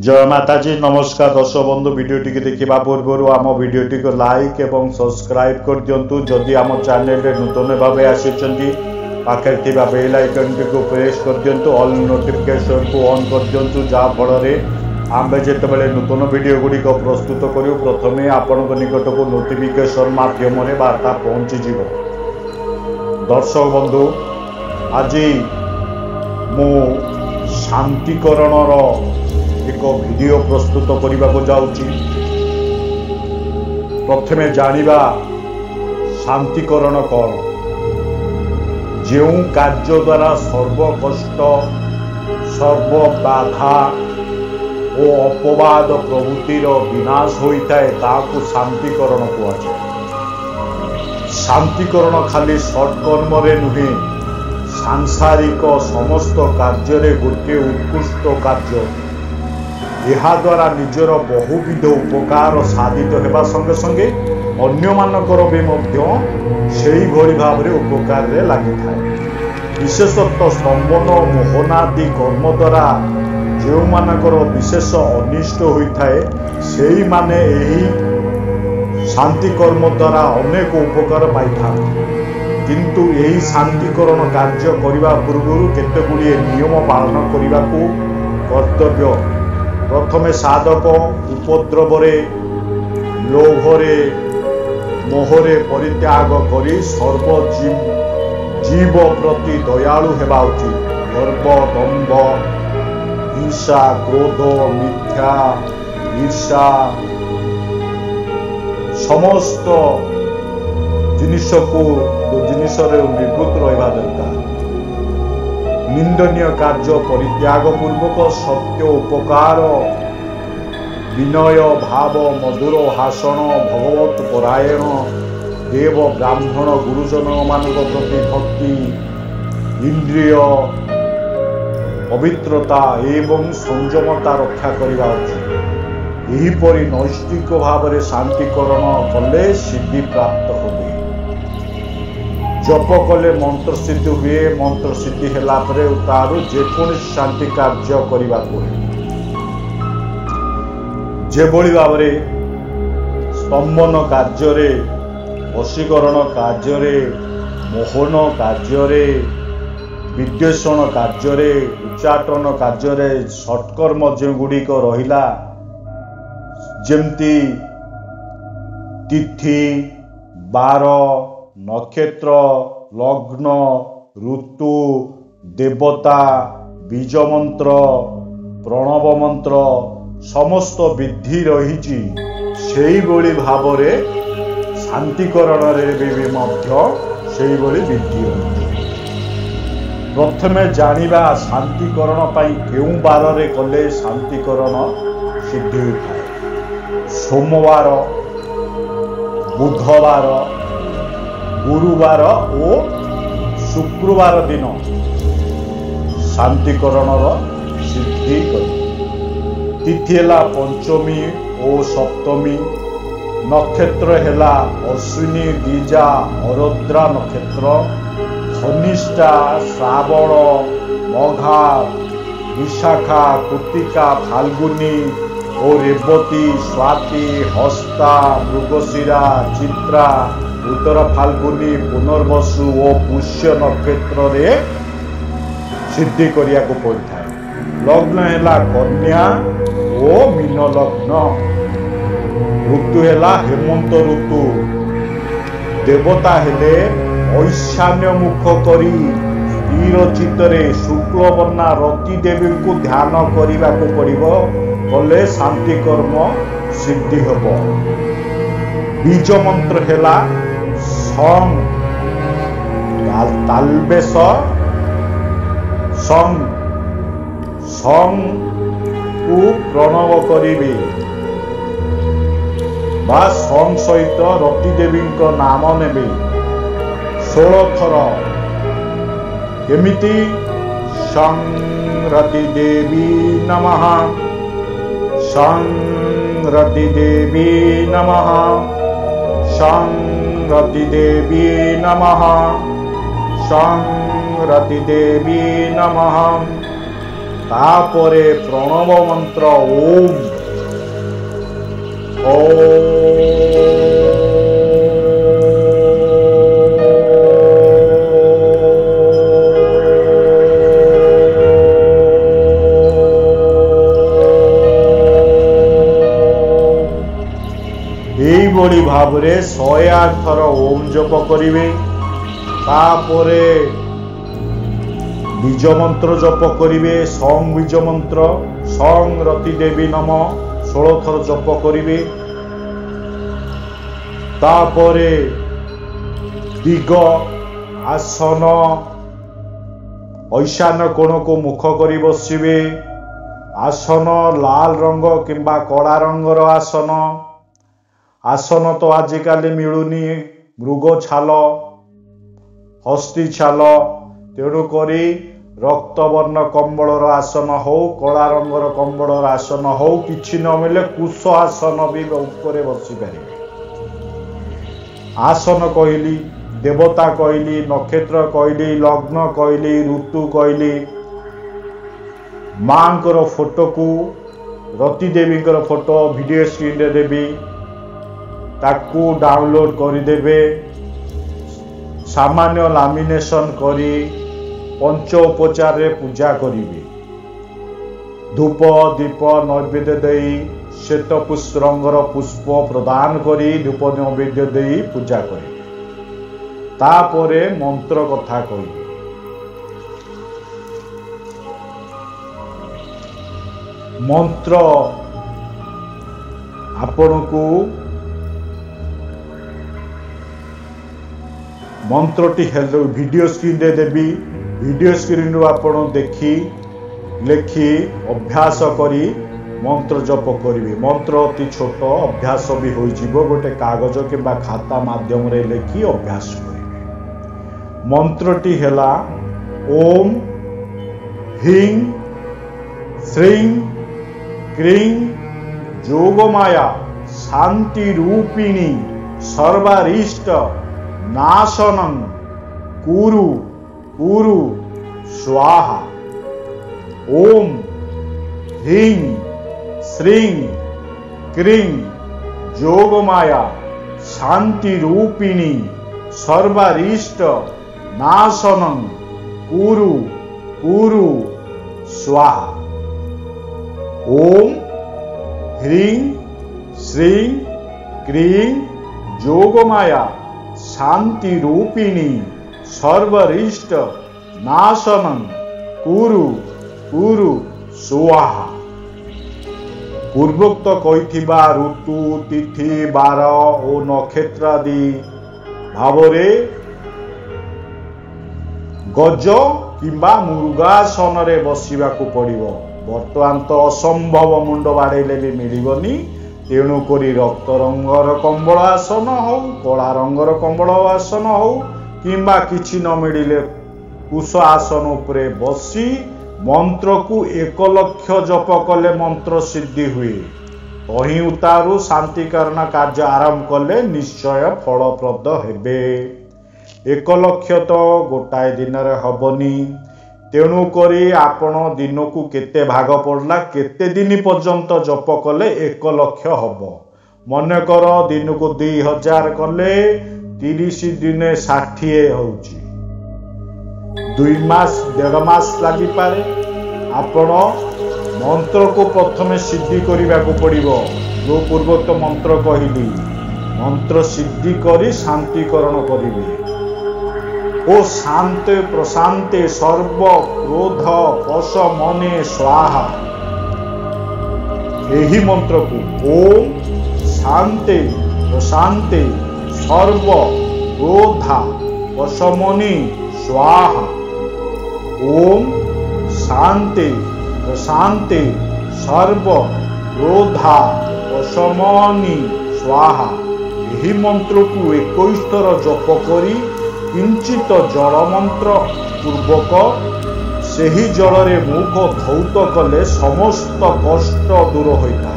जय माताजी नमस्कार दर्शक बंधु वीडियोटी देखा पूर्व आम वीडियोटी को लाइक एवं सब्सक्राइब कर दिंतु जदि आम चैनल रे नूतन भाव आसी पाखे बेल आइकन टी प्रेस कर दिंतु ऑल नोटिफिकेशन को ऑन कर दिंतु जहाँ फल आम जिते नूतन वीडियो गुड़िक प्रस्तुत करूँ प्रथमे आपण निकट को नोटिफिकेशन माध्यम वार्ता पहुँचीज। दर्शक बंधु आज मु शांतिकरण एक वीडियो प्रस्तुत करने को जाऊँगी। प्रथमे जानिबा शांतिकरण कौन। जो कार्य द्वारा सर्व कष्ट सर्व बाधा और अपवाद प्रवृत्तिर विनाश होता है ताकू शांतिकरण कहुए। शांतिकरण खाली सत्कर्म नुहे सांसारिक समस्त कार्य गोटे उत्कृष्ट कार्य। यह द्वारा निजर बहुविध उपकार साधित होगा संगे संगे अन्य मानकर भी से भाव में उपकार लगी था। विशेषतः स्तंभन मोहनादि कर्म द्वारा जो मानकर विशेष अनिष्ट होता है से माने यही शांति कर्म द्वारा अनेक उपकार पाई था। किंतु यही शांतिकरण कार्य करने पूर्व केते गुड़िए नियम पालन करने को कर्तव्य। प्रथमे साधक उपद्रवरे लोभरे मोहरे परित्याग करी सर्वजीव प्रति दयालु हेबा उचित। गर्व दंभ हिंसा क्रोध मिथ्या ईर्षा समस्त जिनिस को जिनिस निवृत्त रहा दरकार। निंदनीय कार्य परित्याग पूर्वक सत्य उपकार विनय भाव मधुर भाषण भगवत परायण देव ब्राह्मण गुरुजन मान प्रति भक्ति इंद्रिय पवित्रता एवं संयमता रक्षा करने उचित। यहीपरि नैष्ठिक भाव में शांतिकरण कले सिद्धि प्राप्त हो। जप कले मंत्र सिद्धि हुए। मंत्र सिद्धि है तारू जेकोसी शांति कार्य करने को जेभली भाव स्तंभन कार्य वशीकरण कार्य मोहन कार्य विद्वेषण कार्य उच्चाटन कार्य सत्कर्म जो गुड़िक रहिला जेमती तिथि बार नक्षत्र लग्न ऋतु देवता बीज मंत्र प्रणव मंत्र समस्त विधि रही से भाव शांतिकरण भी विधि रही। प्रथमे जानिबा शांतिकरण केउ बार रे कले शांतिकरण सिद्धि होता है। सोमवार बुधवार गुरुवार और शुक्रवार दिन शांतिकरण सिद्धि कर। तिथि है पंचमी और सप्तमी नक्षत्र है अश्विनी द्विजा आरुद्रा नक्षत्र धनिष्ठा श्रावण मघा विशाखा कृतिका फाल्गुनी और रेवती स्वाति हस्ता मृगशिरा चित्रा उत्तर फाल्गुनी पुनर्वसु और पुष्य नक्षत्र रे सिद्धि करिया को पड़ता है। लग्न है कन्या और मीन लग्न। ऋतु है हेमंत ऋतु। देवता हेले ऐशान्य मुख करी स्थिर चित्तरे शुक्ल वर्णा रति देवी को ध्यान करने को पड़िबो कले शांति कर्म सिद्धि हब। बीज मंत्र है सं तालबेश सं सं को प्रणव करिबे बा सं सहित रति देवी नाम नेबे 16 थर केमिति सं रति देवी नमः सं रति देवी नमः सं रति देवी नमः सं रति देवी नमः तापरे प्रणव मंत्र ओम एइभଳି भावरे 108 थर ओम जप करिवे। तापरे बीज मंत्र जप करिवे। सं बीज मंत्र सं रति देवी नम 16 थर जप करिवे। तापरे दिग आसन ईशान कोण को मुख करी बसिवे। आसन लाल रंग किंबा कला रंगर आसन। आसन तो आजिकाल मिलूनी मृग छाल हस्ती छाल तेणुक रक्तवर्ण कंबलर आसन हो कला रंगर कंबलर आसन हो किछि न मिले कुश आसन भी ऊपर बसी पारे। आसन कहली देवता कहली नक्षत्र कहली लग्न कहली ऋतु कहली मांकर फोटो को रति देवी फोटो वीडियो स्क्रीन रे देवी ताकू डाउनलोड करदेवे। सामान्य लामिनेशन करी पंचोपचार रे पूजा करिवे। धूप दीप नैवेद्य देई श्वेत पुष्प रंगर पुष्प प्रदान करी धूप नैवेद्य देई पूजा करिवे। तापरे मंत्र कथा कहिवे। मंत्र आपण को मंत्रटी वीडियो स्क्रीन रे देवी। वीडियो स्क्रीन रू आपण देखी लेखी अभ्यास करी मंत्र जप करिवे। मंत्र अति छोट अभ्यास भी हो जिवो। गोटे कागज किंबा खाता माध्यम रे लेखी अभ्यास करिवे। मंत्रटी हेला ओम ह्रीं श्रीं क्रीं जोगमाया शांति रूपिणी सर्वारिष्ट नाशनं कुरु कुरु स्वाहा। ओम ह्रीं श्रीं क्रीं जोगमाया शांति रूपिणी सर्वारिष्ट नाशनं कुरु कुरु स्वाहा। ओम ह्रीं श्रीं क्रीं जोगमाया शांति रूपिणी सर्वरिष्ट नाशनं कुरु कुरु स्वाहा। पूर्वोक्त कहिथिबा ऋतु तिथि बार और नक्षत्र आदि भावरे गज किंबा मुर्गासन रे बसिबाकू पड़िबो। वर्तमान तो असंभव मुंड बाड़ेले भी मिलबनी। तेणुक रक्त रंगर कंबल आसन हो कला रंगर कंबल आसन हो किंबा किछि न मिले कुश आसन उपरे बसी मंत्र को 1 लक्ष जप कले मंत्र सिद्धि हुए। तही उतारू शांतिकरण कार्य आरंभ कले निश्चय फलप्रद हेबे। 1 लक्ष तो गोटाए दिन रे हबनी। तेणुक आपण दिन को केते भाग पड़ला केते दिन पर्यंत जप कले 1 लक्ष हब। मनकर दिन को 2000 कले 30 दिन 60 होउची। 2 मास 1.5 मास लगी पारे। आपण मंत्र को प्रथमे सिद्धि करने को पड़िबो। जो पूर्वोक्त मंत्र कहली मंत्र सिद्धि करी शांतिकरण करिवे। ओ शांत प्रशांते सर्व क्रोध पश मने स्वाहा। यही मंत्र को ओम शांते प्रशांते सर्व क्रोधा पशमनि स्वाहा। ओम शांते प्रशांते सर्व क्रोधा पशमनि स्वाहा। यही मंत्र को 21 थर जप करी किंचित जल मंत्र पूर्वक सेही जल रे मुख धौत कले समस्त कष्ट दूर होता।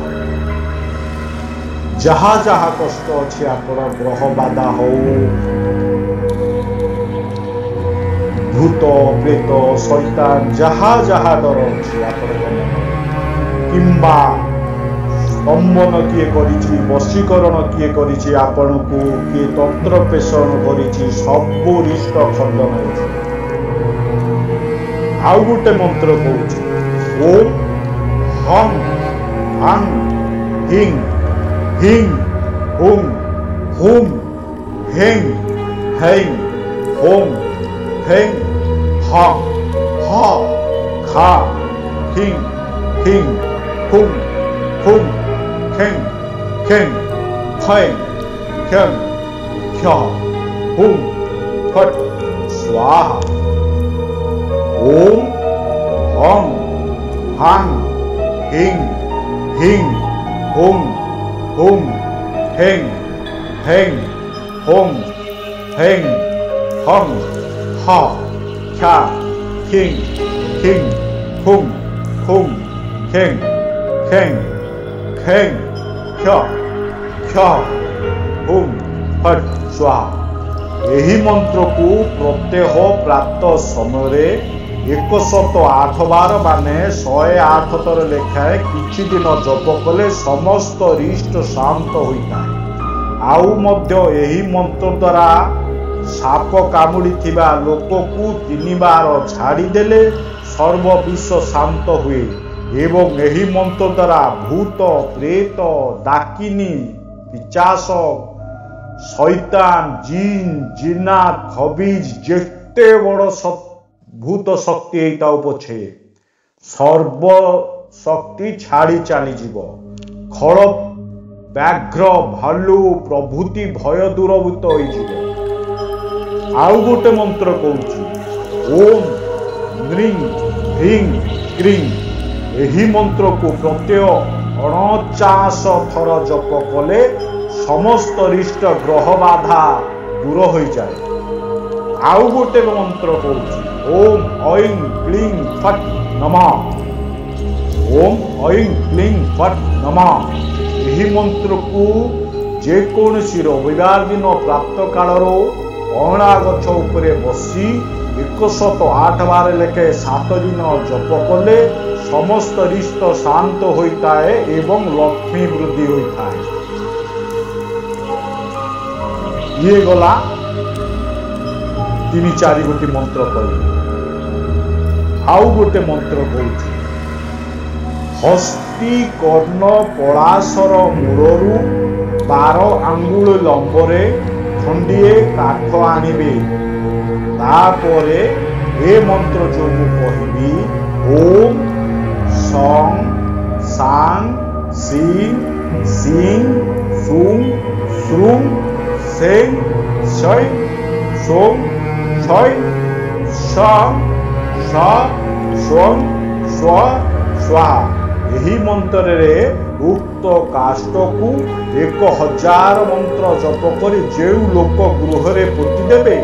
जहा जहा कष्ट अच्छे आप ग्रह बाधा हो भूत प्रेत शैतान जहा जहा डर अच्छी किंबा स्तंभन किए करिछि वशीकरण किए करिछि आपनकु किए तंत्र पेषण करिछि सबु रिष्ट खंडन होछि। आउ गोटे मंत्र कहूछि ओम हं हं हिं हिं हुं हुं हें हें हों हें हा हा खा हिं हिं हुं हुं खें खें खें खें ख्या हुं फट स्वाहा। ओम हं हं हिं हिं हुं हुं हें हें हों हें हं हा ख्या खिं खिं हुं हुं खें खें खें ख्या ख्या हुं फट स्वाहा। यही मंत्र को प्रत्यह प्रातः समय 108 बार माने 108 थर लेखाए किछि दिन जप कले समस्त रिष्ट शांत होता है। आउ मध्य यही मंत्र द्वारा साप कामुड़ी थिबा लोक को 3 बार छाड़ी देले सर्व विश्व शांत हुए एवं यही मंत्र द्वारा भूत प्रेत डाकिनी पिचास शैतान जिन जिन्नात खबीज जेते बड़ भूत शक्ति एटा पछे सर्व शक्ति छाड़ी चली जीव खड़ व्याघ्र भालू प्रभृति भय दूरभूत हो। आउ गोटे मंत्र कहूँ ओम नृं ह्रीं क्रीं यही मंत्र को प्रत्यय 49 थर जप कले समस्त रिष्ट ग्रह बाधा दूर हो जाए। आउ गोटे मंत्र कहूँ ओम ऐं क्लीं फट नमः ओम ऐं क्लीं फट नमः। यही मंत्र को जेकोसी रविवार दिन प्राप्त कालर अणा गछ उपरे बसी 108 बार लेखे 7 दिन जप कले समस्त रिष्ट शांत होता है एवं लक्ष्मी वृद्धि होता है। ये गला 3-4 गोटी मंत्र कह। आउ गोटे मंत्र कहूँ हस्ती कर्ण पलाशर मूलरू 12 आंगुल लंबरे खंडिए काठ आनिबे तापरे ए मंत्र जो मु कहबी ओम सं सां सीं सीं सुं श्रुं सें शै सों छय स स स्वं स्व स्वाहा। यही मंत्र रे उक्त काष्ट को 1000 मंत्र जप करी जे लोक गृह रे पोती देबे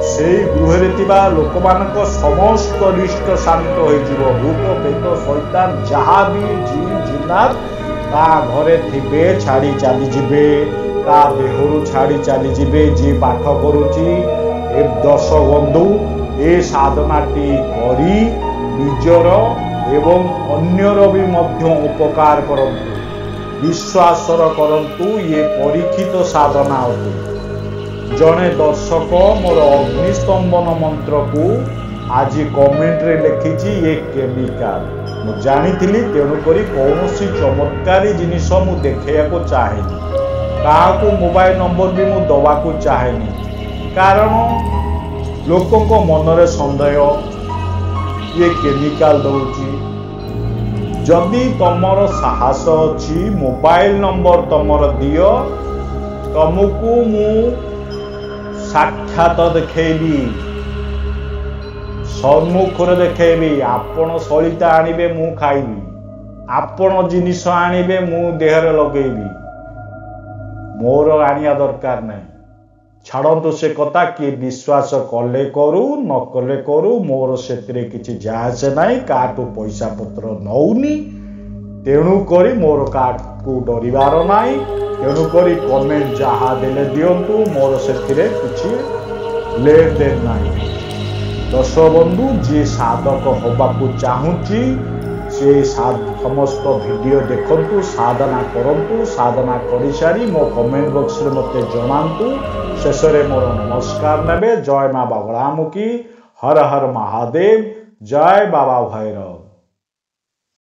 से गृह रे लोक मानक समस्त रिष्ट शांत हो जिवो। भूत प्रेत शैतान जहा भी जिन जिन्नात ता घरे थिबे छाड़ी चली जिबे ता देहरु छाड़ी चली जिबे। जी पाठ करूची ए 10 बंधु ए साधनाटी करी निजर एवं अन्यर भी मध्य उपकार करंतु विश्वासर करंतु ये परीक्षित साधना अटे। जड़े दर्शक मोर अग्निस्तंभन मंत्र को आज कमेंट रे लिखी ये केमिकल मु जानी तेणुक कौन चमत्कारी जिनिस मु देखा को चाहेनी क्या मोबाइल नंबर भी मु दवा को चाहेनी कारण लोकों मनरे संदेह ये केमिकल दौची। जदि तमर साहस अच्छी मोबाइल नंबर तमर दियो तुमको मु साक्षात देखेबी सम्मुख देखेबी आपण सलिता आनिबे मु खाइबी आपण जिनिस आनिबे मु देहरे लगेबी मोर आनिया दरकार नहीं। छाड़ू से कथा किए विश्वास कले करू न कले करू मोर से किसी जासे ना काटू पैसा पत्र नौनी तेणुक मोर कार्ड को डरबार ना तेणुक कमेंट जहाँ देले दिंतु मोर से किसी लेन देन ना। दर्शक बंधु जी साधक होबाकू चाहूँगी से समस्त वीडियो देखंतु साधना करंतु साधना करि सारी मो कमेंट बॉक्स रे मते जणांतु शेष रे मोर नमस्कार नेबे। जय मां बगलामुखी, हर हर महादेव, जय बाबा भैरव।